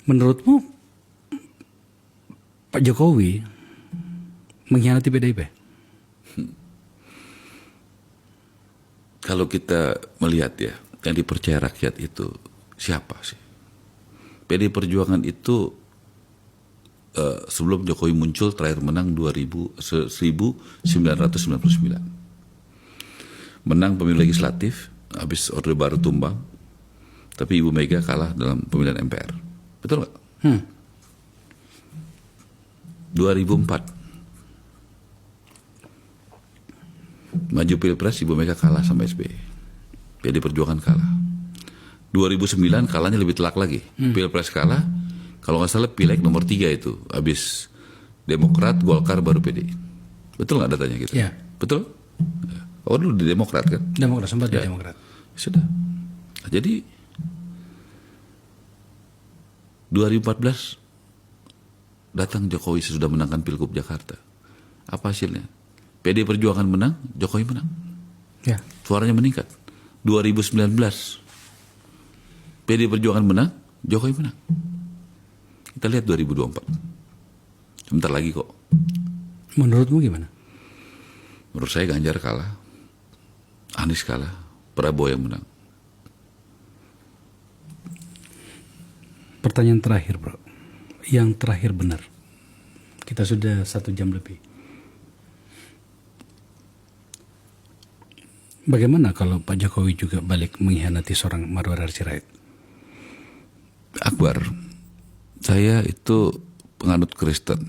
Menurutmu Pak Jokowi mengkhianati PDIP? Kalau kita melihat ya, yang dipercaya rakyat itu siapa sih? PD Perjuangan itu sebelum Jokowi muncul terakhir menang 1999. Menang pemilu legislatif, habis Orde Baru tumbang, tapi Ibu Mega kalah dalam pemilihan MPR. Betul nggak? 2004. Maju Pilpres, Ibu Mega kalah sama SBY. PD Perjuangan kalah. 2009 kalahnya lebih telak lagi. Pilpres kalah, kalau nggak salah Pileg nomor 3 itu. Habis Demokrat, Golkar, baru PD. Betul nggak datanya gitu? Ya. Betul? Oh dulu di Demokrat kan? Demokrat, sempat Ya. di Demokrat. Sudah. Nah, jadi 2014 datang Jokowi sesudah menangkan Pilgub Jakarta. Apa hasilnya? PD Perjuangan menang, Jokowi menang. Ya. Suaranya meningkat. 2019 PD Perjuangan menang, Jokowi menang. Kita lihat 2024. Sebentar lagi kok. Menurutmu gimana? Menurut saya Ganjar kalah, Anies kalah, Prabowo yang menang. Pertanyaan terakhir, bro. Yang terakhir benar. Kita sudah 1 jam lebih. Bagaimana kalau Pak Jokowi juga balik mengkhianati seorang Marwar Sirait? Akbar, saya itu penganut Kristen.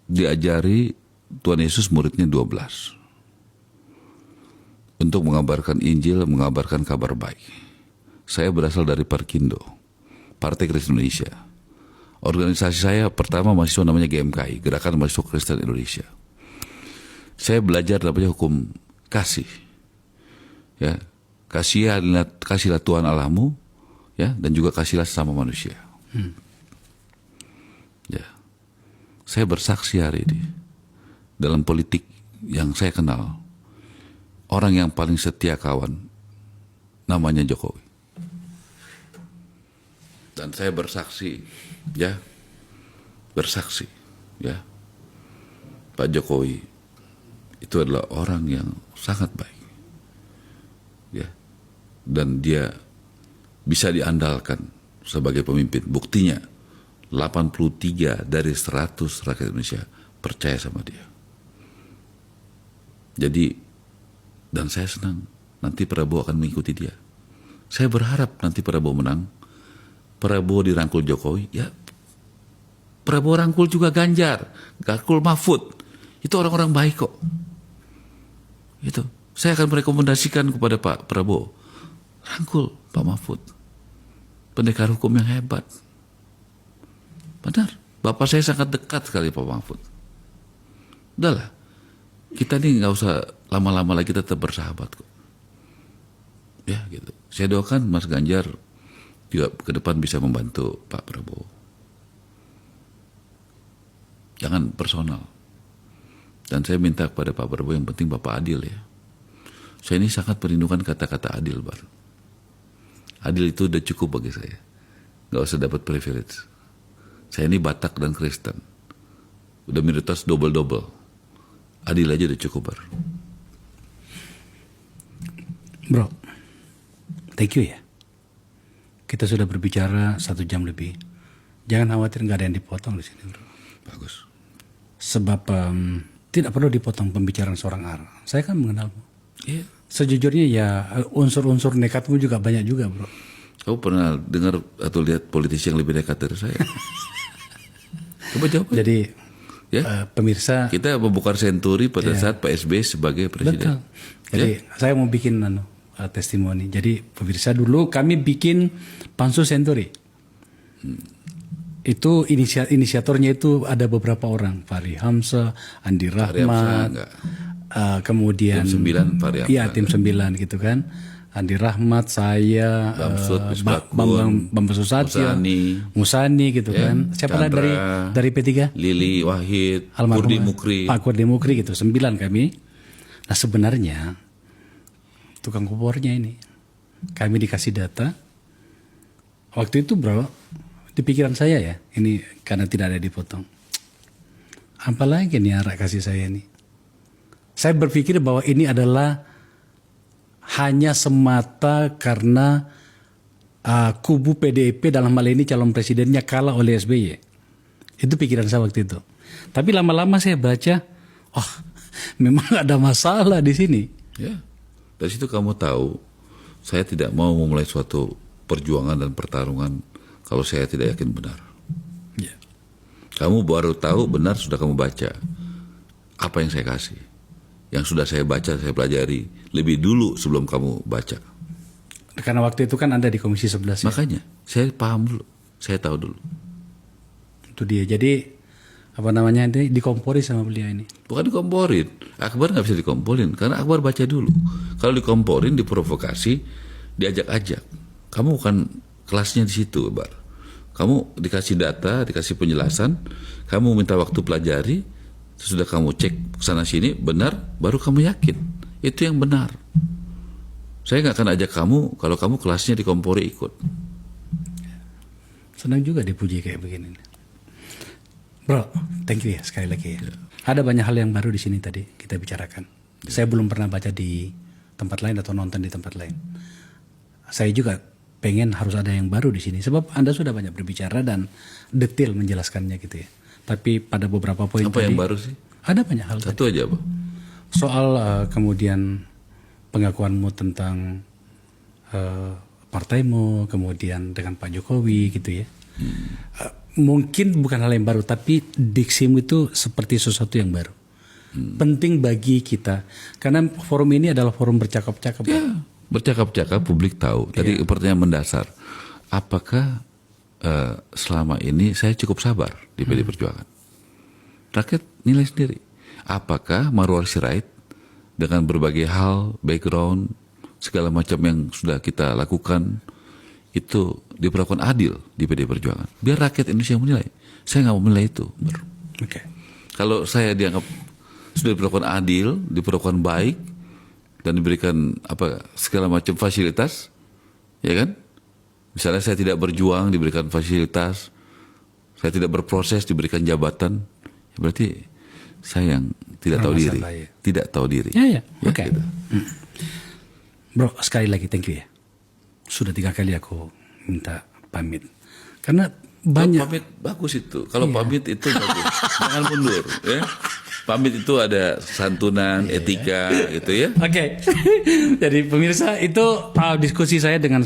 Diajari Tuhan Yesus muridnya 12. Untuk mengabarkan Injil, mengabarkan kabar baik. Saya berasal dari Parkindo, Partai Kristen Indonesia. Organisasi saya pertama mahasiswa namanya GMKI, Gerakan Mahasiswa Kristen Indonesia. Saya belajar namanya hukum kasih. Ya, kasihlah Tuhan Allahmu, ya, dan juga kasihlah sesama manusia. Ya, saya bersaksi hari ini dalam politik yang saya kenal, orang yang paling setia kawan namanya Jokowi. Dan saya bersaksi, ya, Pak Jokowi itu adalah orang yang sangat baik, ya, dan dia bisa diandalkan sebagai pemimpin. Buktinya 83 dari 100 rakyat Indonesia percaya sama dia. Jadi, dan saya senang nanti Prabowo akan mengikuti dia. Saya berharap nanti Prabowo menang, Prabowo dirangkul Jokowi, ya Prabowo rangkul juga Ganjar, rangkul Mahfud. Itu orang-orang baik kok. Itu. Saya akan merekomendasikan kepada Pak Prabowo, rangkul Pak Mahfud. Pendekar hukum yang hebat. Benar, Bapak saya sangat dekat sekali Pak Mahfud. Udahlah, kita ini nggak usah lama-lama lagi, tetap bersahabat kok. Ya gitu. Saya doakan Mas Ganjar juga ke depan bisa membantu Pak Prabowo. Jangan personal. Dan saya minta kepada Pak Prabowo yang penting Bapak adil ya. Saya ini sangat merindukan kata-kata adil, Bar. Adil itu udah cukup bagi saya. Gak usah dapat privilege. Saya ini Batak dan Kristen. Udah minoritas double-double. Adil aja udah cukup, Bar. Bro, thank you ya. Kita sudah berbicara 1 jam lebih. Jangan khawatir, nggak ada yang dipotong di sini, bro. Bagus. Sebab tidak perlu dipotong pembicaraan seorang Ar. Saya kan mengenalmu. Iya. Sejujurnya ya unsur-unsur nekatmu juga banyak juga, bro. Kamu pernah dengar atau lihat politisi yang lebih nekat dari saya? Coba jawab. Jadi Ya. pemirsa, Kita membuka senturi pada saat Pak SBY sebagai presiden. betul. Jadi saya mau bikin testimoni. Jadi pemirsa, dulu kami bikin Pansus Senturi. Itu inisiatornya itu ada beberapa orang, Fahri Hamzah, Andi Rahmat, enggak. Kemudian Tim 9 Fahri Hamzah. Iya, tim 9 gitu kan. Andi Rahmat, saya, Bamsud, Misbakun, Bambang Susatyo, Musani gitu kan. Siapa lagi Chandra, dari P3? Lili Wahid, Almarhum Kurdi Mukri. Pak Kurdi Mukri gitu, 9 kami. Nah sebenarnya tukang kompornya ini, kami dikasih data. Waktu itu bro, di pikiran saya ya, ini karena tidak ada dipotong. Apalagi nih arah kasih saya ini. Saya berpikir bahwa ini adalah hanya semata karena kubu PDIP dalam hal ini calon presidennya kalah oleh SBY. Itu pikiran saya waktu itu. Tapi lama-lama saya baca, oh memang ada masalah di sini. Ya, dari situ kamu tahu, saya tidak mau memulai suatu perjuangan dan pertarungan kalau saya tidak yakin benar. Ya. Kamu baru tahu benar sudah kamu baca apa yang saya kasih. Yang sudah saya baca, saya pelajari lebih dulu sebelum kamu baca. Karena waktu itu kan Anda di Komisi 11 ya? Makanya, saya paham dulu, saya tahu dulu. Itu dia. Jadi apa namanya ini dikompori sama beliau ini. Bukan dikomporin, Akbar nggak bisa dikomporin karena Akbar baca dulu. Kalau dikomporin, diprovokasi, diajak-ajak. Kamu bukan kelasnya di situ, Akbar. Kamu dikasih data, dikasih penjelasan, kamu minta waktu pelajari, sesudah kamu cek sana sini benar, baru kamu yakin itu yang benar. Saya nggak akan ajak kamu kalau kamu kelasnya dikompori ikut. Senang juga dipuji kayak begini. Bro, thank you ya sekali lagi ya. Ada banyak hal yang baru di sini tadi kita bicarakan. Saya belum pernah baca di tempat lain atau nonton di tempat lain. Saya juga pengen harus ada yang baru di sini sebab Anda sudah banyak berbicara dan detail menjelaskannya gitu ya. Tapi pada beberapa poin Apa tadi yang baru sih? ada banyak hal. Satu aja apa? Soal kemudian pengakuanmu tentang partaimu, kemudian dengan Pak Jokowi gitu ya. Mungkin bukan hal yang baru, tapi diksimu itu seperti sesuatu yang baru. Penting bagi kita, karena forum ini adalah forum bercakap-cakap. Ya, bercakap-cakap publik tahu. Tadi pertanyaan mendasar, apakah selama ini saya cukup sabar di PD Perjuangan? Rakyat nilai sendiri. Apakah Marwar Sirait dengan berbagai hal, background, segala macam yang sudah kita lakukan itu diperlakukan adil di PD Perjuangan? Biar rakyat Indonesia yang menilai. Saya nggak mau menilai itu. Oke. Kalau saya dianggap sudah diperlakukan adil, diperlakukan baik, dan diberikan segala macam fasilitas, ya kan? Misalnya saya tidak berjuang, diberikan fasilitas, saya tidak berproses, diberikan jabatan, ya berarti saya yang tidak tahu diri, tidak tahu diri. Ya. Oke. Gitu. Bro, sekali lagi thank you ya. Sudah 3 kali aku minta pamit. Karena banyak. Pamit bagus itu. Kalau pamit itu bagus. Jangan mundur, ya. Pamit itu ada santunan, etika, gitu ya. Oke. Jadi pemirsa itu diskusi saya dengan